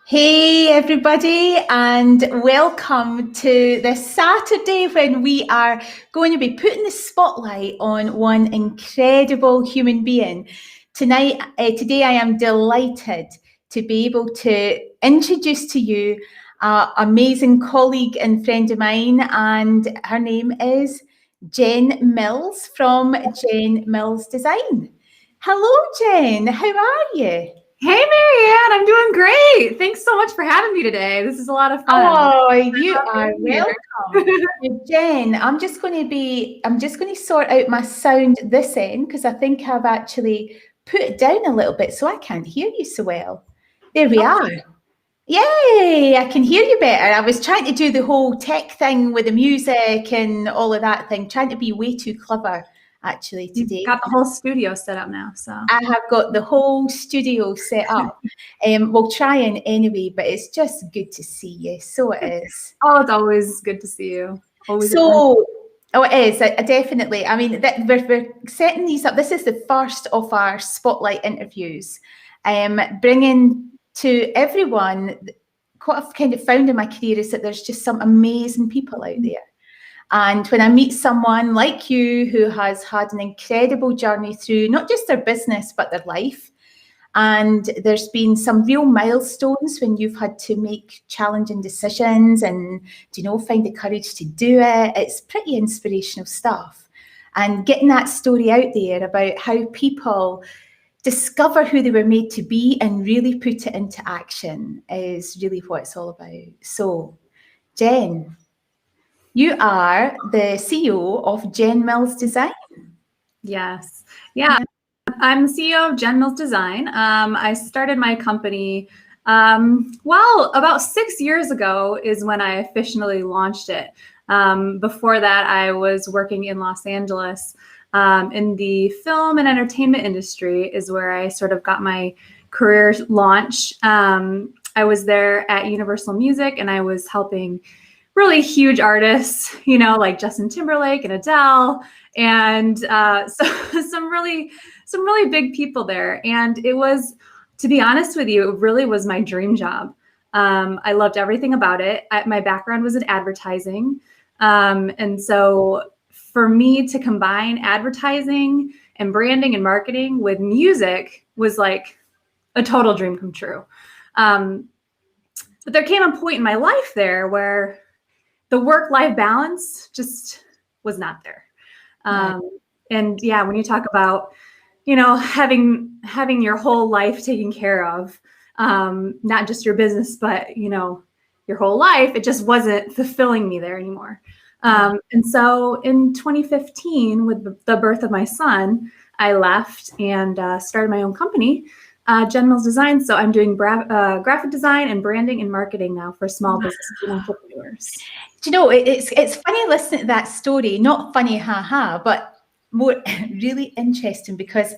Hey everybody, and welcome to this Saturday when we are going to be putting the spotlight on one incredible human being. Today I am delighted to be able to introduce to you an amazing colleague and friend of mine, and her name is Jen Mills from Jen Mills Design. Hello Jen, how are you? Hey, Marianne, I'm doing great. Thanks so much for having me today. This is a lot of fun. Oh, you are welcome. Jen, I'm just going to sort out my sound this end because I think I've actually put it down a little bit so I can't hear you so well. There we are. Yay, I can hear you better. I was trying to do the whole tech thing with the music and all of that thing, trying to be way too clever. Actually, today. You've got the whole studio set up now, so. I have got the whole studio set up. We'll try in anyway, but it's just good to see you. So it is. Oh, it's always good to see you. Always. Oh, it is. Definitely. I mean, we're setting these up. This is the first of our spotlight interviews, bringing to everyone. What I've kind of found in my career is that there's just some amazing people out there. And when I meet someone like you who has had an incredible journey through not just their business, but their life, and there's been some real milestones when you've had to make challenging decisions and, find the courage to do it, it's pretty inspirational stuff. And getting that story out there about how people discover who they were made to be and really put it into action is really what it's all about. So, Jen, you are the CEO of Jen Mills Design. Yes. Yeah. I'm the CEO of Jen Mills Design. I started my company, about 6 years ago is when I officially launched it. Before that, I was working in Los Angeles in the film and entertainment industry is where I sort of got my career launch. I was there at Universal Music and I was helping really huge artists, like Justin Timberlake and Adele, and so some really big people there. And it was, to be honest with you, it really was my dream job. I loved everything about it. My background was in advertising. And so for me to combine advertising and branding and marketing with music was like a total dream come true. But there came a point in my life there where the work-life balance just was not there. Right. And yeah, when you talk about, having your whole life taken care of, not just your business, but, your whole life, it just wasn't fulfilling me there anymore. And so in 2015, with the birth of my son, I left and started my own company, Jen Mills Design. So I'm doing graphic design and branding and marketing now for small business entrepreneurs. It's funny listening to that story. Not funny, but more really interesting because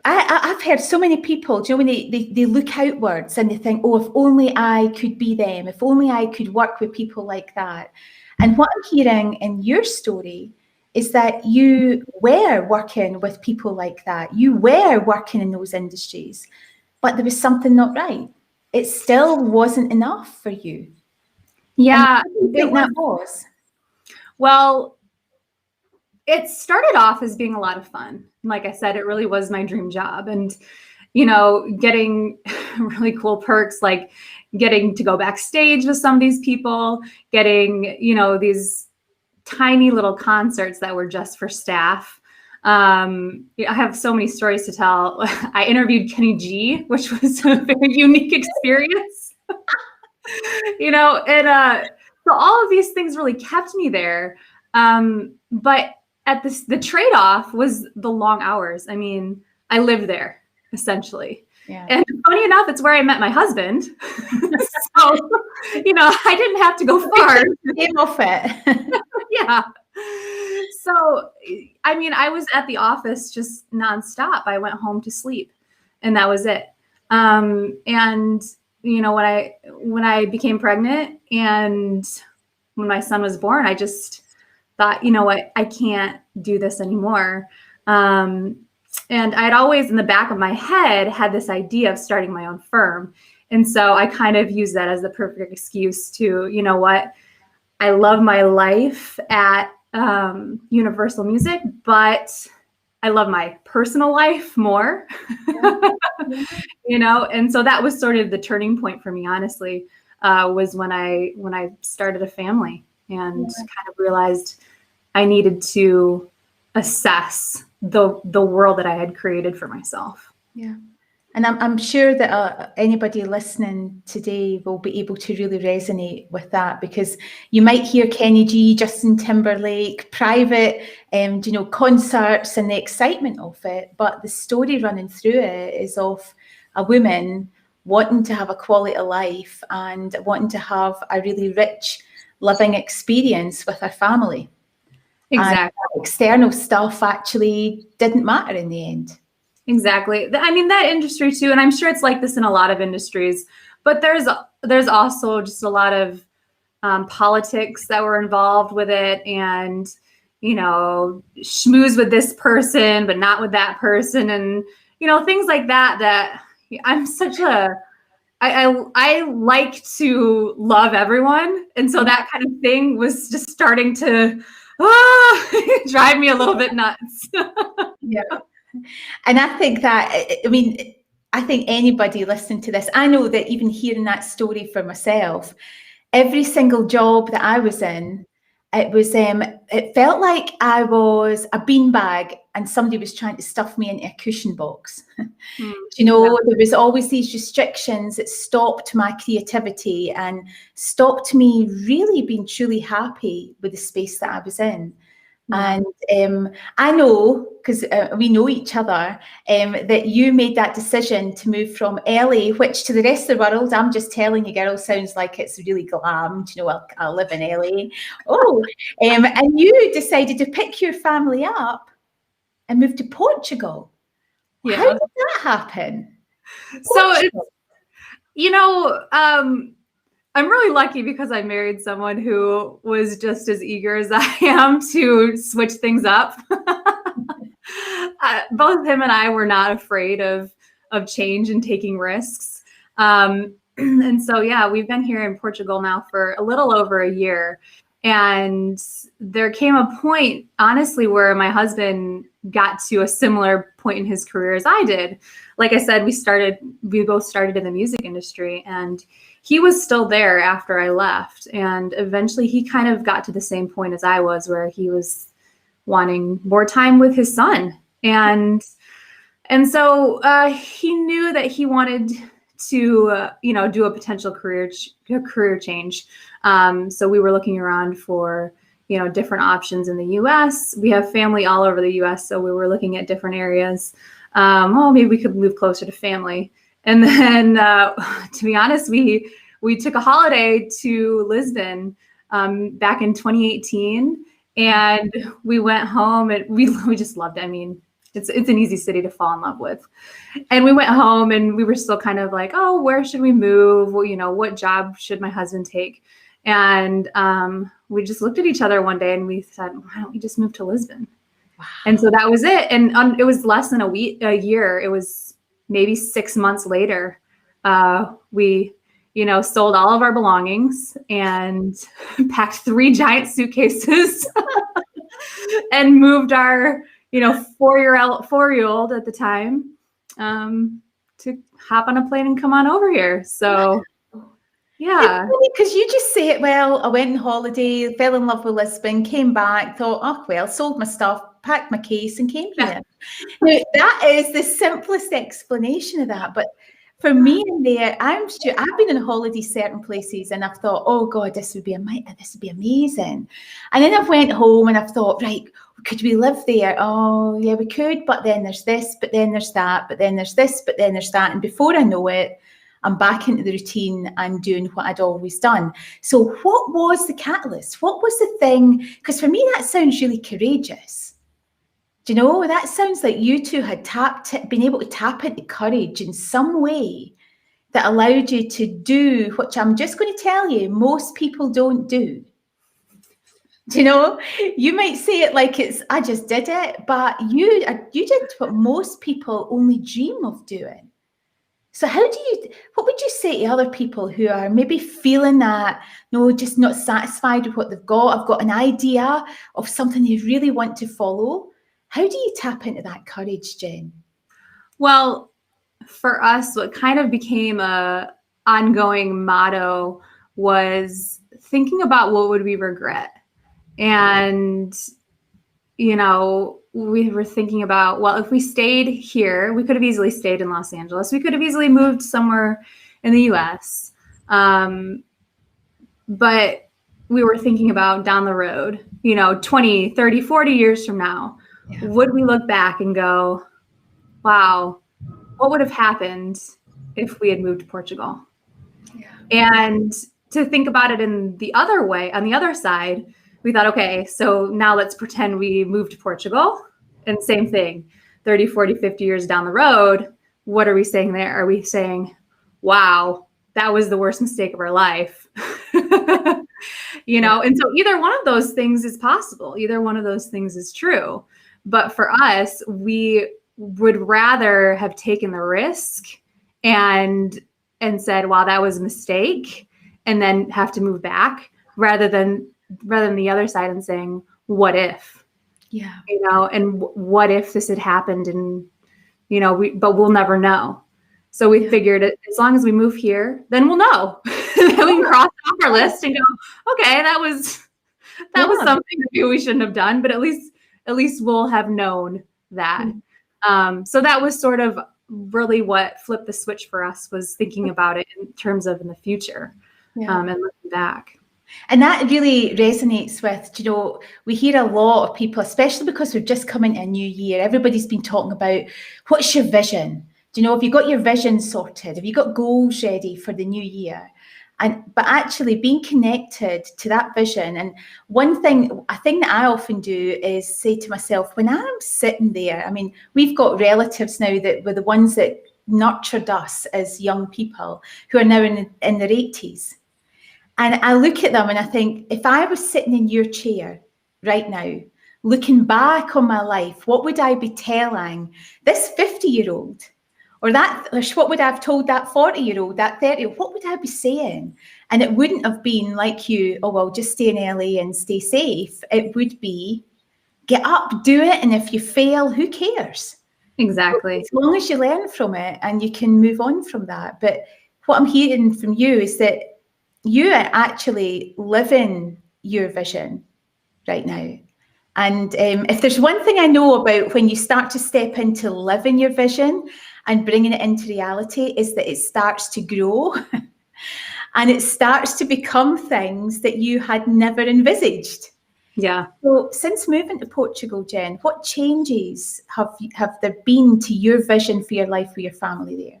I've heard so many people, when they look outwards and they think, oh, if only I could be them, if only I could work with people like that. And what I'm hearing in your story is that you were working with people like that. You were working in those industries, but there was something not right. It still wasn't enough for you. Yeah, And what do you think that was? well, it started off as being a lot of fun. Like I said, it really was my dream job. And, getting really cool perks like getting to go backstage with some of these people, getting, these tiny little concerts that were just for staff. I have so many stories to tell. I interviewed Kenny G, which was a very unique experience. And so all of these things really kept me there. But the trade-off was the long hours. I mean, I lived there essentially. Yeah. And funny enough, it's where I met my husband. So, I didn't have to go far. Came off it. Yeah. So, I mean, I was at the office just nonstop. I went home to sleep and that was it. And when I became pregnant and when my son was born, I just thought, you know what, I can't do this anymore. And I'd always in the back of my head had this idea of starting my own firm. And so I kind of used that as the perfect excuse to, you know what, I love my life at Universal Music, but I love my personal life more. Yeah. And so that was sort of the turning point for me, honestly, was when I started a family and kind of realized I needed to assess the world that I had created for myself. Yeah. And I'm sure that anybody listening today will be able to really resonate with that, because you might hear Kenny G, Justin Timberlake, private, concerts and the excitement of it. But the story running through it is of a woman wanting to have a quality of life and wanting to have a really rich living experience with her family. Exactly. And external stuff actually didn't matter in the end. Exactly. I mean, that industry too, and I'm sure it's like this in a lot of industries, but there's also just a lot of politics that were involved with it, and schmooze with this person, but not with that person, and things like that. That I'm such a I like to love everyone, and so that kind of thing was just starting to drive me a little bit nuts. Yeah. And I think I think anybody listening to this, I know that even hearing that story for myself, every single job that I was in, it felt like I was a beanbag and somebody was trying to stuff me into a cushion box. There was always these restrictions that stopped my creativity and stopped me really being truly happy with the space that I was in. Yeah. And I know, because we know each other, that you made that decision to move from LA, which to the rest of the world, I'm just telling you, girl, sounds like it's really glam. I live in LA. And you decided to pick your family up and move to Portugal. Yeah. How did that happen? So it's, I'm really lucky because I married someone who was just as eager as I am to switch things up. Both him and I were not afraid of change and taking risks. And so, yeah, we've been here in Portugal now for a little over a year. And there came a point, honestly, where my husband got to a similar point in his career as I did. Like I said, we both started in the music industry, and he was still there after I left. And eventually he kind of got to the same point as I was, where he was wanting more time with his son. And so he knew that he wanted to, do a potential career change. So we were looking around for, different options in the U.S. We have family all over the U.S., so we were looking at different areas. Maybe we could move closer to family. And then, to be honest, we took a holiday to Lisbon back in 2018, and we went home, and we just loved it. I mean, it's an easy city to fall in love with. And we went home, and we were still kind of like, oh, where should we move? Well, what job should my husband take? And we just looked at each other one day, and we said, why don't we just move to Lisbon? Wow. And so that was it. And it was less than a year. It was maybe 6 months later. We sold all of our belongings and packed 3 giant suitcases and moved our, 4-year-old at the time to hop on a plane and come on over here. So, yeah. Because you just say it, well, I went on holiday, fell in love with Lisbon, came back, thought, oh, well, sold my stuff, packed my case and came here. Now, that is the simplest explanation of that. But for me in there, I'm sure I've been on holiday certain places and I've thought, oh God, this would be amazing. And then I've went home and I've thought, right, could we live there? Oh yeah, we could, but then there's this, but then there's that, but then there's this, but then there's that. And before I know it, I'm back into the routine and doing what I'd always done. So what was the catalyst? What was the thing? Because for me, that sounds really courageous. Do you know, that sounds like you two had been able to tap into courage in some way that allowed you to do, which I'm just going to tell you, most people don't do. Do you know, you might say it like it's, I just did it, but you did what most people only dream of doing. So what would you say to other people who are maybe feeling that, no, just not satisfied with what they've got? I've got an idea of something they really want to follow. How do you tap into that courage, Jen? Well, for us, what kind of became a ongoing motto was thinking about what would we regret. And, we were thinking about, well, if we stayed here, we could have easily stayed in Los Angeles. We could have easily moved somewhere in the US. But we were thinking about down the road, 20, 30, 40 years from now, would we look back and go, wow, what would have happened if we had moved to Portugal? Yeah. And to think about it in the other way, on the other side, we thought, okay, so now let's pretend we moved to Portugal, and same thing, 30, 40, 50 years down the road, what are we saying there? Are we saying, wow, that was the worst mistake of our life? And so either one of those things is possible. Either one of those things is true. But for us, we would rather have taken the risk and said, wow, that was a mistake, and then have to move back rather than the other side and saying, what if? Yeah. And what if this had happened and, but we'll never know. So we figured as long as we move here, then we'll know. Then we can cross it off our list and go, okay, that was something maybe we shouldn't have done, but at least we'll have known that. So that was sort of really what flipped the switch for us, was thinking about it in terms of in the future and looking back. And that really resonates with, we hear a lot of people, especially because we've just come into a new year, everybody's been talking about, what's your vision? Have you got your vision sorted? Have you got goals ready for the new year? But actually being connected to that vision. And a thing that I often do is say to myself, when I'm sitting there, we've got relatives now that were the ones that nurtured us as young people who are now in their 80s. And I look at them and I think, if I was sitting in your chair right now, looking back on my life, what would I be telling this 50-year-old? Or what would I have told that 40-year-old, that 30-year-old? What would I be saying? And it wouldn't have been like you, oh, well, just stay in LA and stay safe. It would be, get up, do it. And if you fail, who cares? Exactly. As long as you learn from it and you can move on from that. But what I'm hearing from you is that you are actually living your vision right now. And if there's one thing I know about when you start to step into living your vision and bringing it into reality, is that it starts to grow and it starts to become things that you had never envisaged. Yeah. So since moving to Portugal, Jen, what changes have there been to your vision for your life with your family there?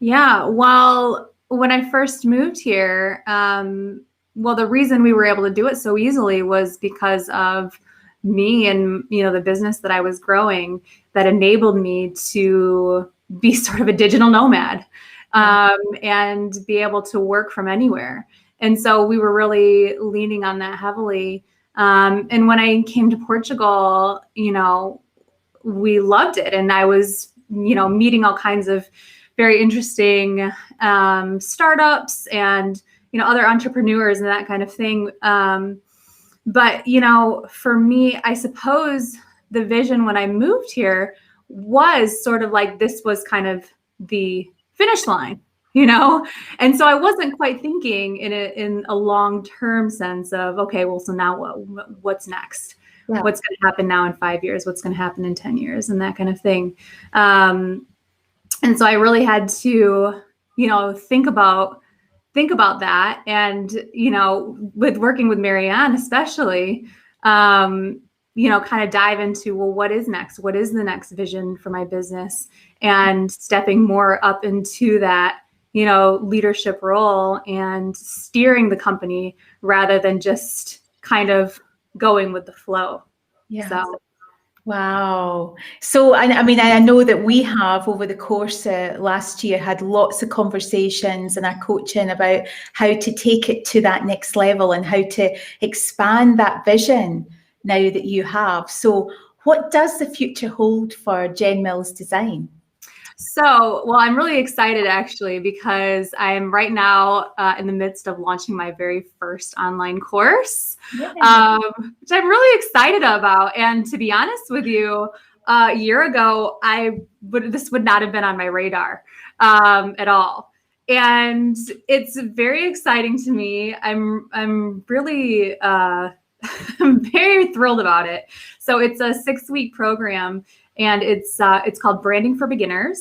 Yeah, well, when I first moved here, the reason we were able to do it so easily was because of me and, the business that I was growing that enabled me to be sort of a digital nomad and be able to work from anywhere. And so we were really leaning on that heavily. And when I came to Portugal, we loved it. And I was, meeting all kinds of very interesting startups and, you know, other entrepreneurs and that kind of thing. But, you know, for me, I suppose the vision when I moved here was sort of like this was kind of the finish line, you know? And so I wasn't quite thinking in a long-term sense of, okay, well, so now what's next? Yeah. What's going to happen now in 5 years? What's going to happen in 10 years and that kind of thing. And so I really had to, you know, think about that. And, you know, with working with Marianne, especially, you know, kind of dive into, well, what is next? What is the next vision for my business? And stepping more up into that, you know, leadership role and steering the company rather than just kind of going with the flow. Yeah. So. Wow. So, I mean, I know that we have over the course last year had lots of conversations in our coaching about how to take it to that next level and how to expand that vision now that you have. So what does the future hold for Jen Mills Design? So, well, I'm really excited actually, because I'm right now in the midst of launching my very first online course, which I'm really excited about. And to be honest with you, a year ago, this would not have been on my radar at all. And it's very exciting to me. I'm really I'm very thrilled about it. So it's a 6-week program. And it's called Branding for Beginners.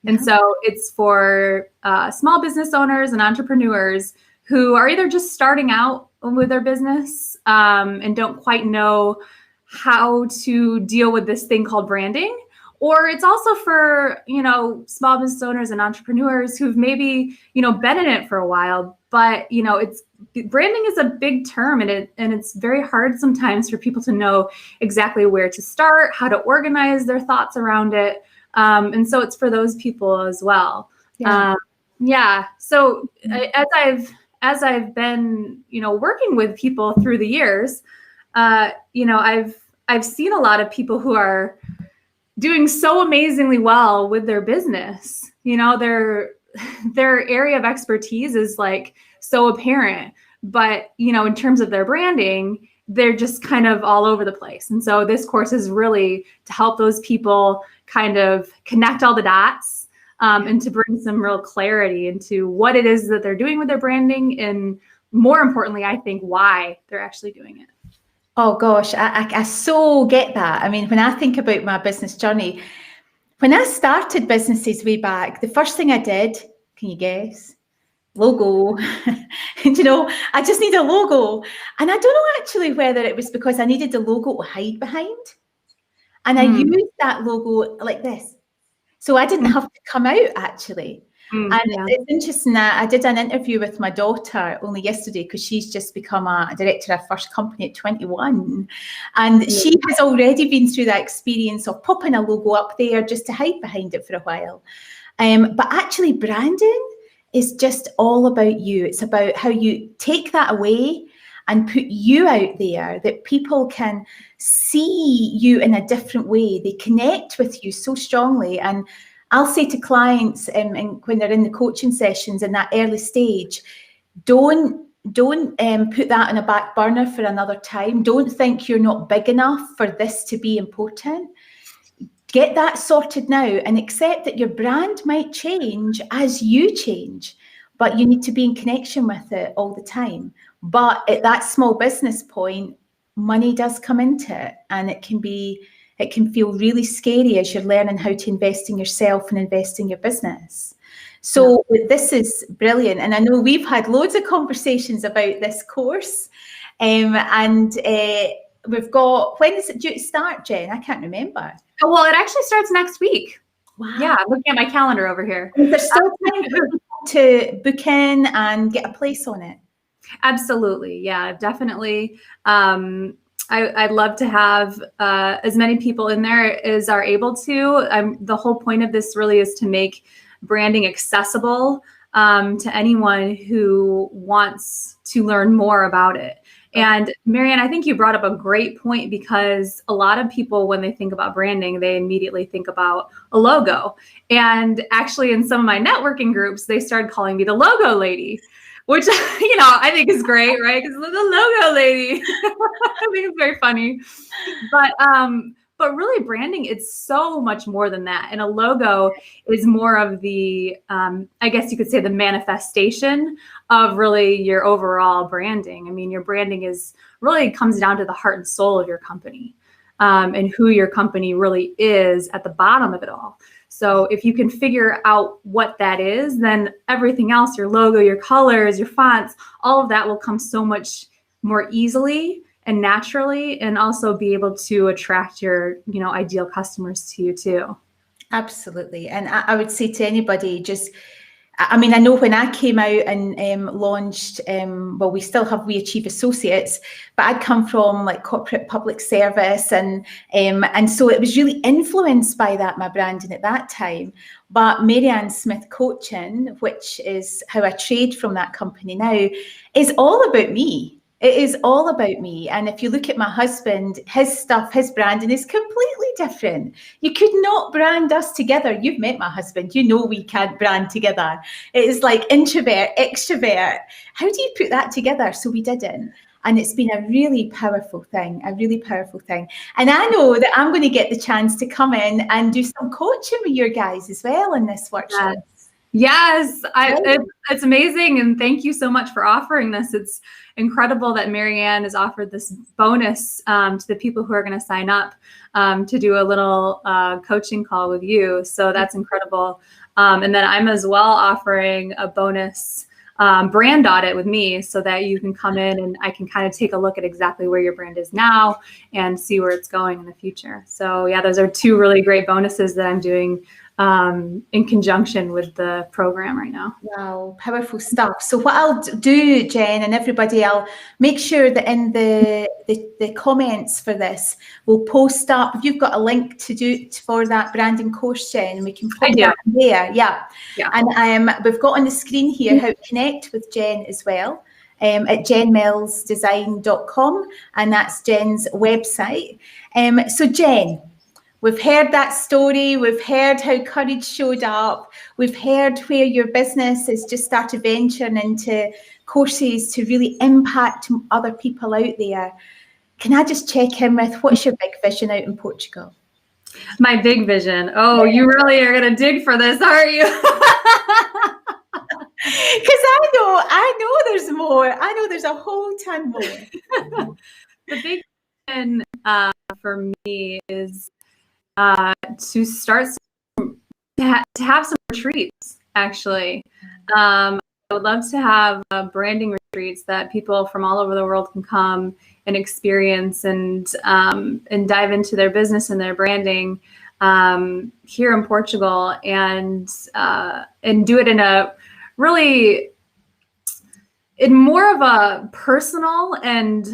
And so it's for small business owners and entrepreneurs who are either just starting out with their business and don't quite know how to deal with this thing called branding. Or it's also for, you know, small business owners and entrepreneurs who've maybe, you know, been in it for a while, but, you know, branding is a big term, and it's very hard sometimes for people to know exactly where to start, how to organize their thoughts around it. And so it's for those people as well. Yeah. So as I've been, you know, working with people through the years, you know, I've seen a lot of people who are doing so amazingly well with their business. You know, their area of expertise is like so apparent, but, you know, in terms of their branding, they're just kind of all over the place. And so this course is really to help those people kind of connect all the dots and to bring some real clarity into what it is that they're doing with their branding. And more importantly, I think why they're actually doing it. Oh gosh, I so get that. I mean, when I think about my business journey, when I started businesses way back, the first thing I did, can you guess? Logo. And, you know, I just need a logo. And I don't know actually whether it was because I needed a logo to hide behind. And I used that logo like this. So I didn't have to come out actually. And it's interesting that I did an interview with my daughter only yesterday, because she's just become a director of her first company at 21. And she has already been through that experience of popping a logo up there just to hide behind it for a while. But actually branding is just all about you. It's about how you take that away and put you out there, that people can see you in a different way. They connect with you so strongly. And I'll say to clients and when they're in the coaching sessions in that early stage, don't put that on a back burner for another time. Don't think you're not big enough for this to be important. Get that sorted now and accept that your brand might change as you change, but you need to be in connection with it all the time. But at that small business point, money does come into it, and it can feel really scary as you're learning how to invest in yourself and invest in your business. So this is brilliant. And I know we've had loads of conversations about this course. And we've got, when is it due to start, Jen? I can't remember. Oh, well, it actually starts next week. Wow. Yeah, I'm looking at my calendar over here. There's still time to book in and get a place on it. Absolutely. Yeah, definitely. I'd love to have as many people in there as are able to. The whole point of this really is to make branding accessible to anyone who wants to learn more about it. And Marianne, I think you brought up a great point, because a lot of people, when they think about branding, they immediately think about a logo. And actually, in some of my networking groups, they started calling me the logo lady, which, I think is great, right? Because the logo lady, I think it's very funny. But really, branding, it's so much more than that. And a logo is more of the, I guess you could say, the manifestation of really your overall branding. I mean, your branding really comes down to the heart and soul of your company, and who your company really is at the bottom of it all. So if you can figure out what that is, then everything else, your logo, your colors, your fonts, all of that will come so much more easily and naturally, and also be able to attract your, ideal customers to you too. Absolutely. And I would say to anybody, I know when I came out and launched, we Achieve Associates, but I'd come from like corporate public service, and so it was really influenced by that, my branding at that time. But Marianne Smith Coaching, which is how I trade from that company now, is all about me. It is all about me. And if you look at my husband, his branding is completely different. You could not brand us together. You've met my husband. You know we can't brand together. It is like introvert, extrovert. How do you put that together? So we didn't. And it's been a really powerful thing, And I know that I'm going to get the chance to come in and do some coaching with your guys as well in this workshop. Yes, it's amazing. And thank you so much for offering this. It's incredible that Marianne has offered this bonus to the people who are going to sign up to do a little coaching call with you. So that's incredible. And then I'm as well offering a bonus brand audit with me, so that you can come in and I can kind of take a look at exactly where your brand is now and see where it's going in the future. So yeah, those are two really great bonuses that I'm doing in conjunction with the program right now. Wow, powerful stuff. So what I'll do, Jen, and everybody, I'll make sure that in the comments for this, we'll post up, if you've got a link for that branding course, Jen, and we can put that there. Yeah. And we've got on the screen here how to connect with Jen as well. At jenmillsdesign.com, and that's Jen's website. So Jen, we've heard that story. We've heard how courage showed up. We've heard where your business has just started venturing into courses to really impact other people out there. Can I just check in with, what's your big vision out in Portugal? My big vision. Oh, you really are going to dig for this, aren't you? Because I know there's more. I know there's a whole ton more. The big vision for me is to start to have some retreats, actually. I would love to have branding retreats that people from all over the world can come and experience and dive into their business and their branding here in Portugal, and do it in more of a personal and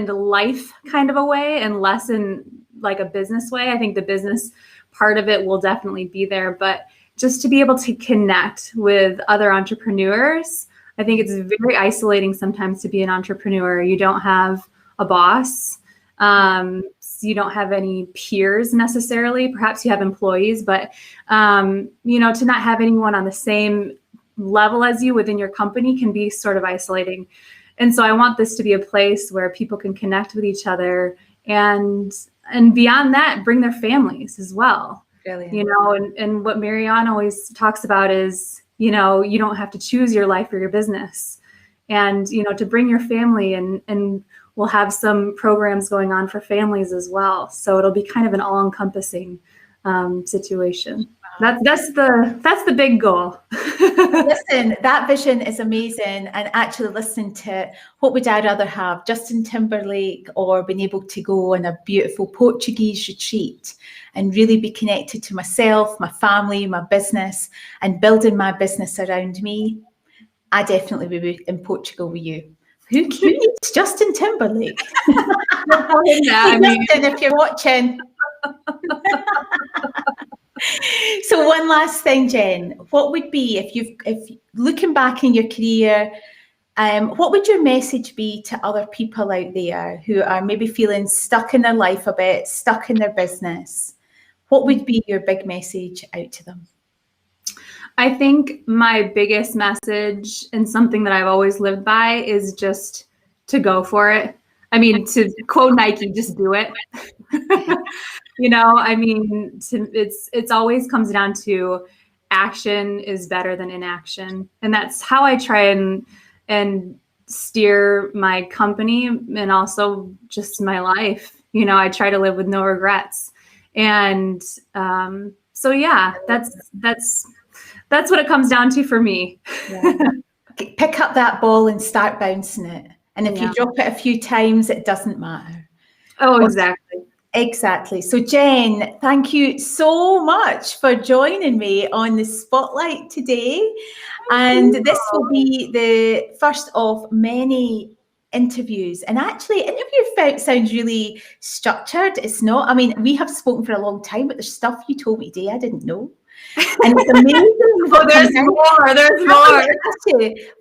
life kind of a way, and less in like a business way. I think the business part of it will definitely be there, but just to be able to connect with other entrepreneurs. I think it's very isolating sometimes to be an entrepreneur. You don't have a boss. You don't have any peers necessarily. Perhaps you have employees, but to not have anyone on the same level as you within your company can be sort of isolating. And so I want this to be a place where people can connect with each other, and beyond that, bring their families as well. Brilliant. And what Marianne always talks about is, you don't have to choose your life or your business, and, to bring your family, and we'll have some programs going on for families as well. So it'll be kind of an all-encompassing situation. That's the big goal. Listen, that vision is amazing. And actually listening to it, what would I rather have, Justin Timberlake or being able to go on a beautiful Portuguese retreat and really be connected to myself, my family, my business, and building my business around me? I definitely would be in Portugal with you. Who needs Justin Timberlake? Justin, if you're watching. So one last thing, Jen, what would be, if looking back in your career, what would your message be to other people out there who are maybe feeling stuck in their life a bit, stuck in their business? What would be your big message out to them? I think my biggest message, and something that I've always lived by, is just to go for it. I mean, to quote Nike, just do it. I mean, it's always comes down to action is better than inaction. And that's how I try and steer my company and also just my life. I try to live with no regrets. And so yeah, that's what it comes down to for me. Yeah. Pick up that ball and start bouncing it. And if you drop it a few times, it doesn't matter. Oh, exactly. Exactly. So Jen, thank you so much for joining me on the Spotlight today. And this will be the first of many interviews. And actually, interview sounds really structured. It's not. I mean, we have spoken for a long time, but there's stuff you told me today I didn't know. And it's amazing. There's more.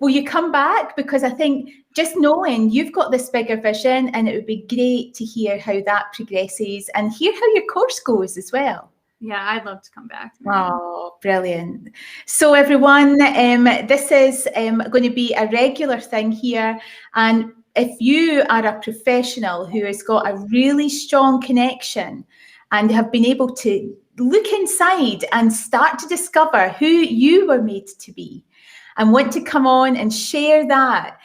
Will you come back? Because I think just knowing you've got this bigger vision, and it would be great to hear how that progresses and hear how your course goes as well. Yeah, I'd love to come back. Oh, brilliant. So everyone, this is going to be a regular thing here. And if you are a professional who has got a really strong connection and have been able to look inside and start to discover who you were made to be, and want to come on and share that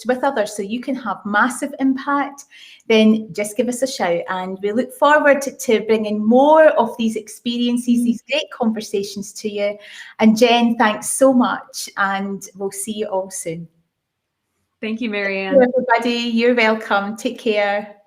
with others so you can have massive impact, then just give us a shout. And we look forward to bringing more of these experiences, these great conversations to you. And Jen, thanks so much. And we'll see you all soon. Thank you, Marianne. Thank you, everybody. You're welcome. Take care.